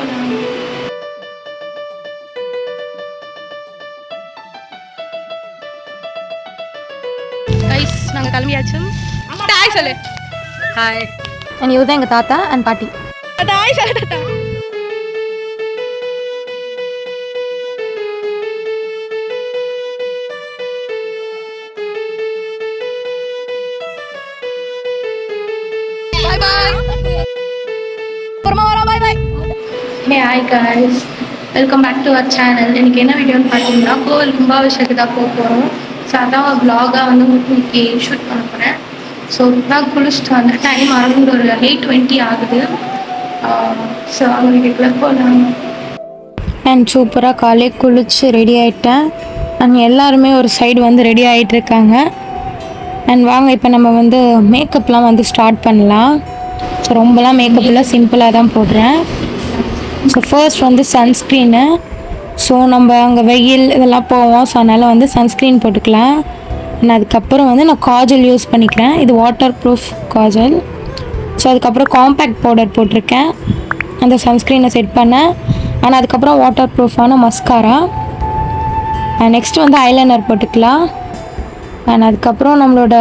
போகலாம். கைஸ் நாங்கள் கிளம்பியாச்சு. ஹாய் சொல்லு. ஹாய். அண்ட் இவர் தான் எங்கள் தாத்தா அண்ட் பாட்டி. ஹாய் சொல்லு தாத்தா. பாய் பாய். அப்புறமா வரேன். Bye bye. Hey hi guys, welcome back to our channel. எனக்கு என்ன வீடியோன்னு பார்த்தீங்கன்னா கோவில் கும்பாபிஷேகத்துக்கு தான் போக போகிறோம். ஸோ அதான் ஒரு வ்ளாகாக வந்து இன்னைக்கு ஷூட் பண்ண போகிறேன். ஸோ தான் குளிச்சுட்டு வந்தேன். டைம் அரௌண்ட் ஒரு 8:20 ஆகுது. ஸோ அவங்க போகலாம். அண்ட் சூப்பராக காலையே குளிச்சு ரெடி ஆகிட்டேன். அண்ட் எல்லாருமே ஒரு சைடு வந்து ரெடி ஆகிட்டுருக்காங்க. அண்ட் வாங்க இப்போ நம்ம வந்து மேக்கப்லாம் வந்து ஸ்டார்ட் பண்ணலாம். ஸோ ரொம்பலாம் மேக்கப் இல்லை, சிம்பிளாக தான் போடுறேன். ஸோ ஃபர்ஸ்ட் வந்து சன்ஸ்க்ரீனு. ஸோ நம்ம அங்கே வெயில் இதெல்லாம் போவோம். ஸோ அதனால் வந்து சன்ஸ்க்ரீன் போட்டுக்கலாம். அண்ட் அதுக்கப்புறம் வந்து நான் காஜல் யூஸ் பண்ணிக்கிறேன். இது வாட்டர் ப்ரூஃப் காஜல். ஸோ அதுக்கப்புறம் காம்பேக்ட் பவுடர் போட்டிருக்கேன் அந்த சன்ஸ்க்ரீனை செட் பண்ணேன். ஆனால் அதுக்கப்புறம் வாட்டர் ப்ரூஃபான மஸ்காரா. நெக்ஸ்ட் வந்து ஐலைனர் போட்டுக்கலாம். அண்ட் அதுக்கப்புறம் நம்மளோட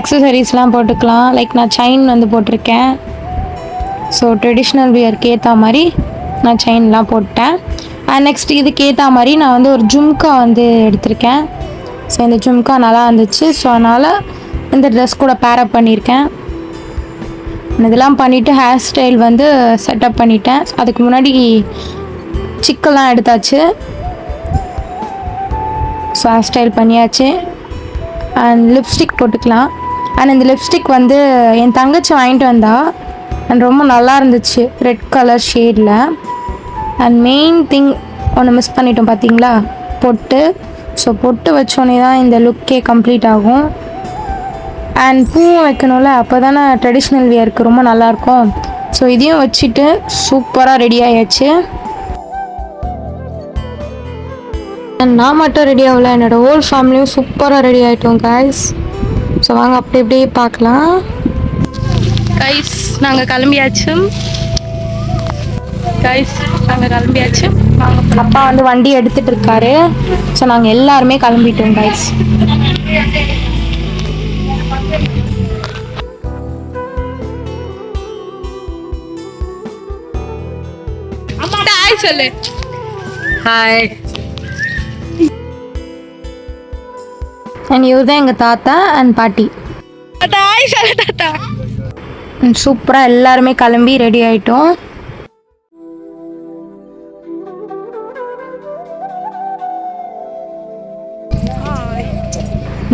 அக்சசரிஸ்லாம் போட்டுக்கலாம். லைக் நான் செயின் வந்து போட்டிருக்கேன். ஸோ ட்ரெடிஷ்னல் வியருக்கு ஏற்ற மாதிரி நான் செயின்லாம் போட்டேன். அண்ட் நெக்ஸ்ட் இதுக்கு ஏற்ற மாதிரி நான் வந்து ஒரு ஜும்கா வந்து எடுத்திருக்கேன். ஸோ இந்த ஜும்கா நல்லா இருந்துச்சு. ஸோ அதனால் இந்த ட்ரெஸ் கூட பேரப் பண்ணியிருக்கேன். இதெல்லாம் பண்ணிவிட்டு ஹேர் ஸ்டைல் வந்து செட்டப் பண்ணிட்டேன். அதுக்கு முன்னாடி சிக்கெல்லாம் எடுத்தாச்சு. ஸோ ஹேர் ஸ்டைல் பண்ணியாச்சு. அண்ட் லிப்ஸ்டிக் போட்டுக்கலாம். அண்ட் இந்த லிப்ஸ்டிக் வந்து என் தங்கச்சி வாங்கிட்டு வந்தா. அண்ட் ரொம்ப நல்லா இருந்துச்சு, ரெட் கலர் ஷேடில். அண்ட் மெயின் திங் ஒன்று மிஸ் பண்ணிட்டோம் பார்த்தீங்களா, பொட்டு. ஸோ பொட்டு வச்சோன்னே தான் இந்த லுக்கே கம்ப்ளீட் ஆகும். அண்ட் பூவும் வைக்கணும்ல, அப்போ தானே ட்ரெடிஷ்னல் வியருக்கு ரொம்ப நல்லாயிருக்கும். ஸோ இதையும் வச்சுட்டு சூப்பராக ரெடி ஆயாச்சு. அண்ட் நான் மட்டும் ரெடி ஆகல, என்னோடய ஹோல் ஃபேமிலியும் சூப்பராக ரெடி ஆகிட்டோம் கைஸ். ஸோ வாங்க அப்படி இப்படியே பார்க்கலாம். கைஸ் நாங்கள் கிளம்பியாச்சு. அப்பா வந்து வண்டி எடுத்துகிட்டு இருக்காரு. ஸோ நாங்கள் எல்லாருமே கிளம்பிட்டோம் கைஸ். ஹாய் சொல்லு. ஹாய். அண்ட் இவர் தான் எங்கள் தாத்தா அண்ட் பாட்டி. ஹாய் சொல்லு தாத்தா. சூப்பராக எல்லாருமே கிளம்பி ரெடி ஆகிட்டோம்.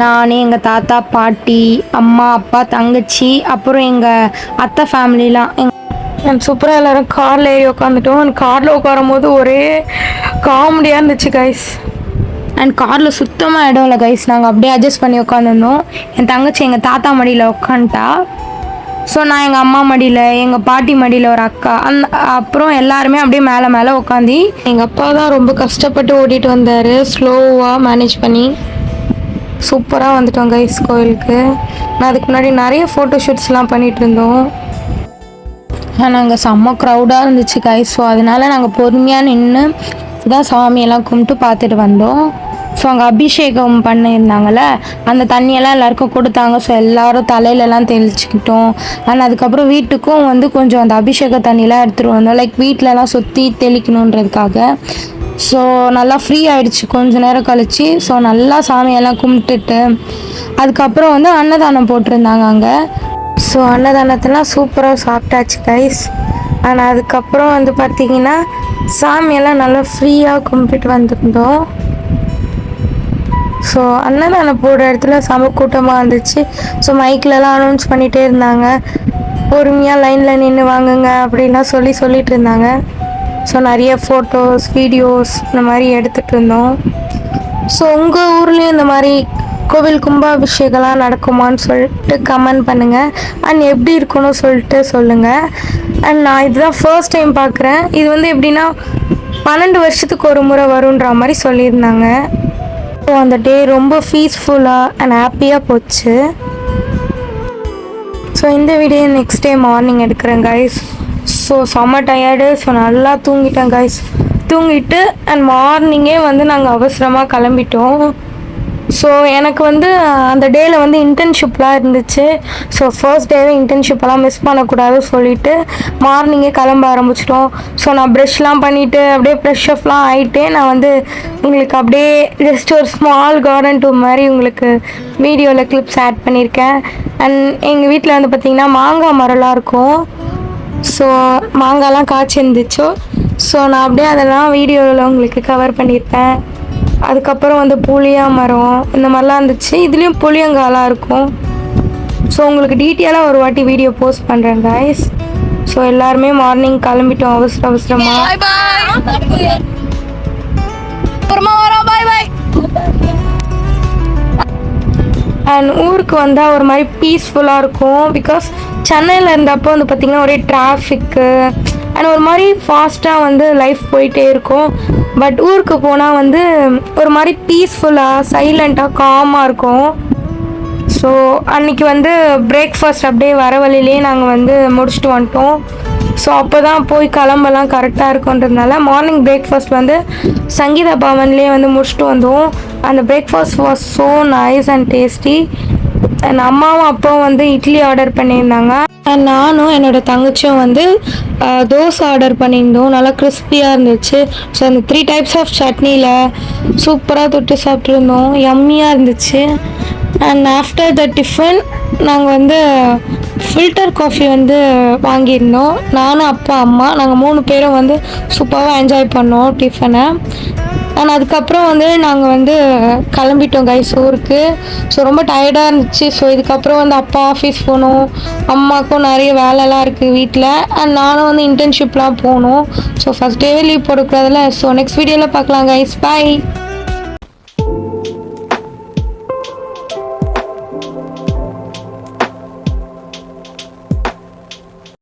நான், எங்கள் தாத்தா, பாட்டி, அம்மா, அப்பா, தங்கச்சி, அப்புறம் எங்கள் அத்தை ஃபேமிலிலாம் சூப்பராக எல்லோரும் காரில் ஏறி உட்காந்துட்டோம். அண்ட் காரில் உட்காரும் போது ஒரே காமெடியாக இருந்துச்சு கைஸ். அண்ட் காரில் சுத்தமாக இடம் இல்லை கைஸ். நாங்கள் அப்படியே அட்ஜஸ்ட் பண்ணி உட்காந்துருந்தோம். என் தங்கச்சி எங்கள் தாத்தா மடியில் உட்காந்துட்டா. ஸோ நான் எங்கள் அம்மா மடியில், எங்கள் பாட்டி மடியில் ஒரு அக்கா, அப்புறம் எல்லாருமே அப்படியே மேலே மேலே உட்காந்து. எங்கள் அப்பா தான் ரொம்ப கஷ்டப்பட்டு ஓட்டிகிட்டு வந்தார், ஸ்லோவாக மேனேஜ் பண்ணி. சூப்பராக வந்துட்டோம் கைஸ் கோயிலுக்கு. நான் அதுக்கு முன்னாடி நிறைய ஃபோட்டோ ஷூட்ஸ்லாம் பண்ணிகிட்டு இருந்தோம். நாங்கள் செம்ம க்ரௌடாக இருந்துச்சு கைஸ். ஸோ அதனால் நாங்கள் பொறுமையாக நின்று தான் சாமியெல்லாம் கும்பிட்டு பார்த்துட்டு வந்தோம். ஸோ அங்கே அபிஷேகம் பண்ணியிருந்தாங்கள்ல, அந்த தண்ணியெல்லாம் எல்லாருக்கும் கொடுத்தாங்க. ஸோ எல்லோரும் தலையிலலாம் தெளிச்சுக்கிட்டோம். ஆனால் அதுக்கப்புறம் வீட்டுக்கும் வந்து கொஞ்சம் அந்த அபிஷேக தண்ணியெலாம் எடுத்துகிட்டு வந்தோம். லைக் வீட்டிலலாம் சுற்றி தெளிக்கணுன்றதுக்காக. ஸோ நல்லா ஃப்ரீ ஆகிடுச்சு கொஞ்ச நேரம் கழிச்சு. ஸோ நல்லா சாமியெல்லாம் கும்பிட்டுட்டு அதுக்கப்புறம் வந்து அன்னதானம் போட்டிருந்தாங்க அங்கே. ஸோ அன்னதானத்தெல்லாம் சூப்பராக சாப்பிட்டாச்சு கைஸ். ஆனால் அதுக்கப்புறம் வந்து பார்த்திங்கன்னா சாமியெல்லாம் நல்லா ஃப்ரீயாக கும்பிட்டுட்டு வந்துருந்தோம். ஸோ அன்னதானம் போடுற இடத்துல செம கூட்டமாக இருந்துச்சு. ஸோ மைக்கிலலாம் அனௌன்ஸ் பண்ணிகிட்டே இருந்தாங்க, பொறுமையாக லைனில் நின்று வாங்குங்க அப்படின்லாம் சொல்லிட்டு இருந்தாங்க. ஸோ நிறைய ஃபோட்டோஸ், வீடியோஸ் இந்த மாதிரி எடுத்துகிட்டு இருந்தோம். ஸோ உங்கள் ஊர்லேயும் இந்த மாதிரி கோவில் கும்பாபிஷேகம்லாம் நடக்குமான்னு சொல்லிட்டு கமெண்ட் பண்ணுங்கள். அண்ட் எப்படி இருக்கணும்னு சொல்லிட்டு சொல்லுங்கள். அண்ட் நான் இதுதான் ஃபர்ஸ்ட் டைம் பார்க்குறேன். இது வந்து எப்படின்னா 12 வருஷத்துக்கு ஒரு முறை வருன்ற மாதிரி சொல்லியிருந்தாங்க. ஸோ அந்த டே ரொம்ப பீஸ்ஃபுல்லாக அண்ட் ஹாப்பியாக போச்சு. ஸோ இந்த வீடியோ நெக்ஸ்ட் டே மார்னிங் எடுக்கிறேன் கைஸ். ஸோ செம்ம டயர்டு. ஸோ நல்லா தூங்கிட்டேன் கைஸ். தூங்கிட்டு அண்ட் மார்னிங்கே வந்து நாங்கள் அவசரமாக கிளம்பிட்டோம். ஸோ எனக்கு வந்து அந்த டேயில் வந்து இன்டர்ன்ஷிப்லாம் இருந்துச்சு. ஸோ ஃபர்ஸ்ட் டேவே இன்டர்ன்ஷிப்பெல்லாம் மிஸ் பண்ணக்கூடாது சொல்லிவிட்டு மார்னிங்கே கிளம்ப ஆரம்பிச்சிட்டோம். ஸோ நான் ப்ரெஷ்லாம் பண்ணிவிட்டு அப்படியே ஃப்ரெஷ் அப்லாம் ஆகிட்டு நான் வந்து உங்களுக்கு அப்படியே ஜஸ்ட் ஒரு ஸ்மால் கார்டன் டூர் மாதிரி உங்களுக்கு வீடியோவில் கிளிப்ஸ் ஆட் பண்ணியிருக்கேன். அண்ட் எங்கள் வீட்டில் வந்து பார்த்திங்கன்னா மாங்காய் மரம்லாம் இருக்கும். ஸோ மாங்காய்லாம் காய்ச்சிருந்துச்சோ. ஸோ நான் அப்படியே அதெல்லாம் வீடியோவில் உங்களுக்கு கவர் பண்ணியிருப்பேன். அதுக்கப்புறம் வந்து புளியா மரம் இந்த மாதிரிலாம் இருந்துச்சு. இதுலேயும் புளியங்காலாம் இருக்கும். ஸோ உங்களுக்கு டீட்டெயிலாக ஒரு வாட்டி வீடியோ போஸ்ட் பண்ணுறேன் கைஸ். ஸோ எல்லாருமே மார்னிங் கிளம்பிட்டோம் அவசரமாக. அண்ட் ஊருக்கு வந்தால் ஒரு மாதிரி பீஸ்ஃபுல்லாக இருக்கும். பிகாஸ் சென்னையில் இருந்தப்போ வந்து பார்த்திங்கன்னா ஒரே டிராஃபிக்கு அண்ட் ஒரு மாதிரி ஃபாஸ்ட்டாக வந்து லைஃப் போயிட்டே இருக்கும். பட் ஊருக்கு போனால் வந்து ஒரு மாதிரி பீஸ்ஃபுல்லாக சைலண்ட்டாக காமாக இருக்கும். ஸோ அன்றைக்கி வந்து பிரேக்ஃபாஸ்ட் அப்படியே வர வழியிலே நாங்கள் வந்து முடிச்சுட்டு வந்துட்டோம். ஸோ அப்போ தான் போய் கிளம்பலாம் கரெக்டாக இருக்குன்றதுனால மார்னிங் பிரேக்ஃபாஸ்ட் வந்து சங்கீதா பவன்லேயே வந்து முடிச்சுட்டு வந்தோம். அந்த breakfast was so nice and tasty. And அம்மாவும் அப்பாவும் வந்து இட்லி ஆர்டர் பண்ணியிருந்தாங்க. அண்ட் நானும் என்னோடய தங்கச்சியும் வந்து தோசை ஆர்டர் பண்ணியிருந்தோம். நல்லா கிறிஸ்பியாக இருந்துச்சு. ஸோ அந்த 3 டைப்ஸ் ஆஃப் சட்னியில் சூப்பராக தொட்டு சாப்பிட்ருந்தோம். யம்மியாக இருந்துச்சு. அண்ட் ஆஃப்டர் த டிஃபன் நாங்கள் வந்து ஃபில்டர் காஃபி வந்து வாங்கியிருந்தோம். நானும் அப்பா அம்மா நாங்கள் 3 பேரும் வந்து சூப்பராக என்ஜாய் பண்ணோம் டிஃபனை. அண்ட் அதுக்கப்புறம் வந்து நாங்கள் வந்து கிளம்பிட்டோம் கைஸ் ஊருக்கு. ஸோ ரொம்ப டயர்டாக இருந்துச்சு. ஸோ இதுக்கப்புறம் வந்து அப்பா ஆஃபீஸ் போகணும், அம்மாவுக்கும் நிறைய வேலைலாம் இருக்குது வீட்டில். அண்ட் நானும் வந்து இன்டர்ன்ஷிப்லாம் போகணும். ஸோ ஃபஸ்ட் டேவே லீவ் போடக்கூடாதுல்ல. ஸோ நெக்ஸ்ட் வீடியோவில் பார்க்கலாம் கைஸ். பாய்.